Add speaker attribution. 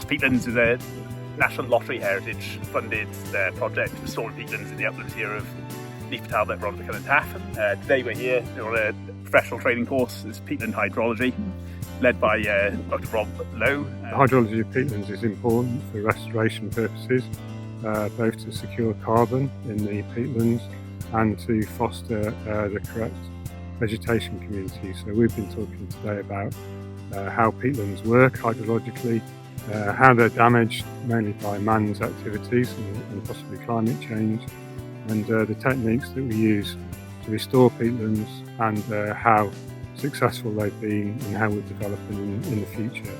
Speaker 1: Lost Peatlands is a National Lottery Heritage funded project restoring peatlands in the uplands here of Neath Talbot, Rhondda and Taff. Today we're here on a professional training course. It's peatland hydrology, led by Dr. Rob Lowe.
Speaker 2: The hydrology of peatlands is important for restoration purposes, both to secure carbon in the peatlands and to foster the correct vegetation community. So we've been talking today about how peatlands work hydrologically, how they're damaged mainly by man's activities and possibly climate change, and the techniques that we use to restore peatlands and how successful they've been and how we're developing in the future.